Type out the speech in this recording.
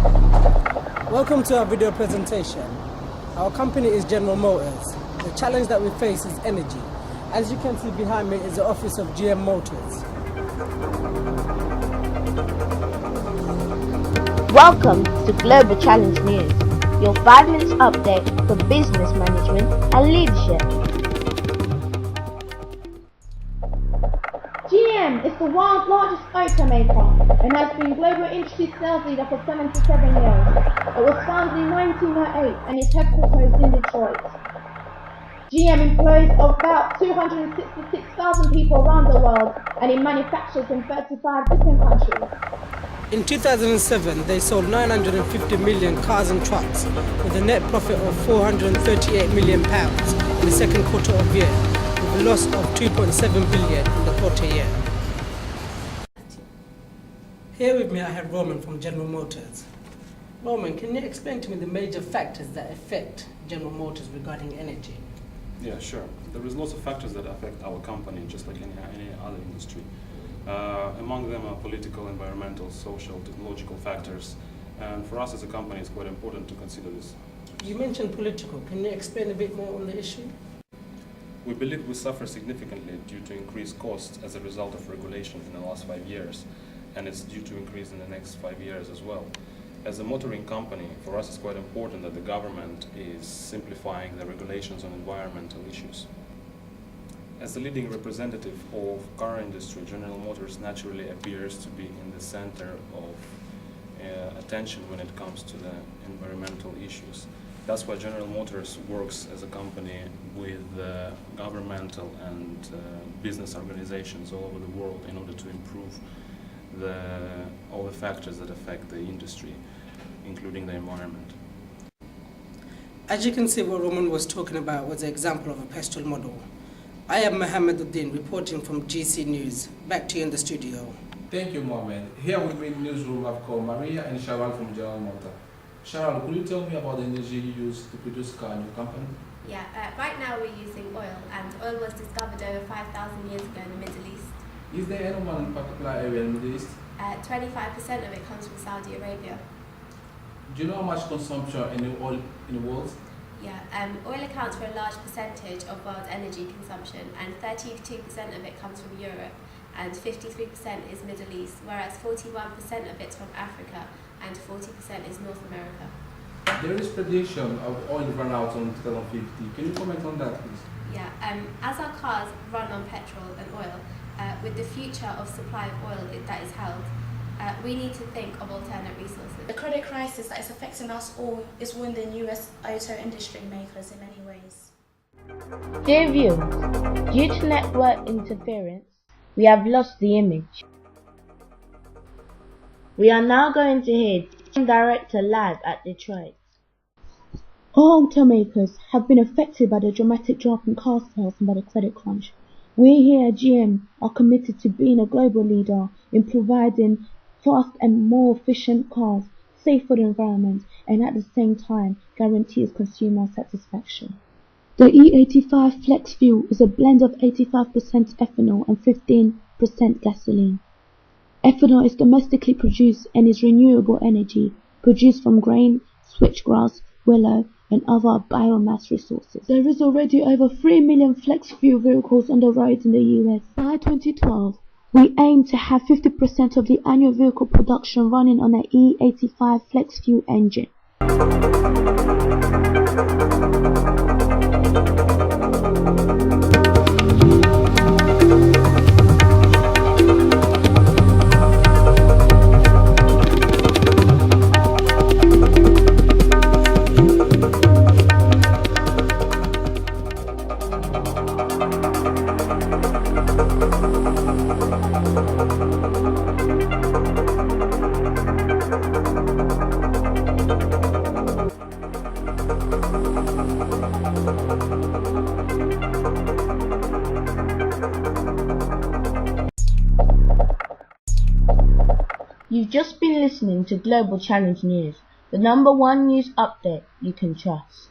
Welcome to our video presentation. Our company is General Motors. The challenge that we face is energy. As you can see behind me is the office of GM Motors. Welcome to Global Challenge News, your 5 minutes update for business management and leadership. GM is the world's largest automaker and has been global industry sales leader for 77 years. It was founded in 1908 and its headquarters is in Detroit. GM employs about 266,000 people around the world and it manufactures in 35 different countries. In 2007, they sold 950 million cars and trucks with a net profit of £438 million in the second quarter of the year, with a loss of £2.7 billion in the quarter year. Here with me I have Roman from General Motors. Roman, can you explain to me the major factors that affect General Motors regarding energy? Yeah, sure. There is lots of factors that affect our company, just like any other industry. Among them are political, environmental, social, technological factors, and for us as a company it's quite important to consider this. You mentioned political. Can you explain a bit more on the issue? We believe we suffer significantly due to increased costs as a result of regulations in the last 5 years, and it's due to increase in the next 5 years as well. As a motoring company, for us it's quite important that the government is simplifying the regulations on environmental issues. As the leading representative of car industry, General Motors naturally appears to be in the center of attention when it comes to the environmental issues. That's why General Motors works as a company with governmental and business organizations all over the world in order to improve all the factors that affect the industry, including the environment. As you can see, what Roman was talking about was an example of a Pestrel model. I am Mohammed Uddin, reporting from GC News. Back to you in the studio. Thank you, Mohammed. Here with me in the newsroom I've called Maria and Sharal from General Motors. Sharal, could you tell me about the energy you use to produce car in your company? Yeah, right now we're using oil, and oil was discovered over 5,000 years ago in the Middle East. Is there anyone in particular area in the Middle East? 25% of it comes from Saudi Arabia. Do you know how much consumption in oil in the world? Yeah, oil accounts for a large percentage of world energy consumption, and 32% of it comes from Europe, and 53% is Middle East, whereas 41% of it's from Africa, and 40% is North America. There is prediction of oil run out on 2050. Can you comment on that, please? Yeah, as our cars run on petrol and oil, with the future of supply of oil that is held, we need to think of alternate resources. The credit crisis that is affecting us all is wounding US auto industry makers in many ways. Dear viewers, due to network interference, we have lost the image. We are now going to hear Director live at Detroit. All automakers have been affected by the dramatic drop in car sales and by the credit crunch. We here at GM are committed to being a global leader in providing fast and more efficient cars, safe for the environment, and at the same time guarantees consumer satisfaction. The E85 Flex Fuel is a blend of 85% ethanol and 15% gasoline. Ethanol is domestically produced and is renewable energy produced from grain, switchgrass, willow, and other biomass resources. There is already over 3 million flex fuel vehicles on the roads in the US. By 2012, we aim to have 50% of the annual vehicle production running on an E85 flex fuel engine. You've just been listening to Global Challenge News, the #1 news update you can trust.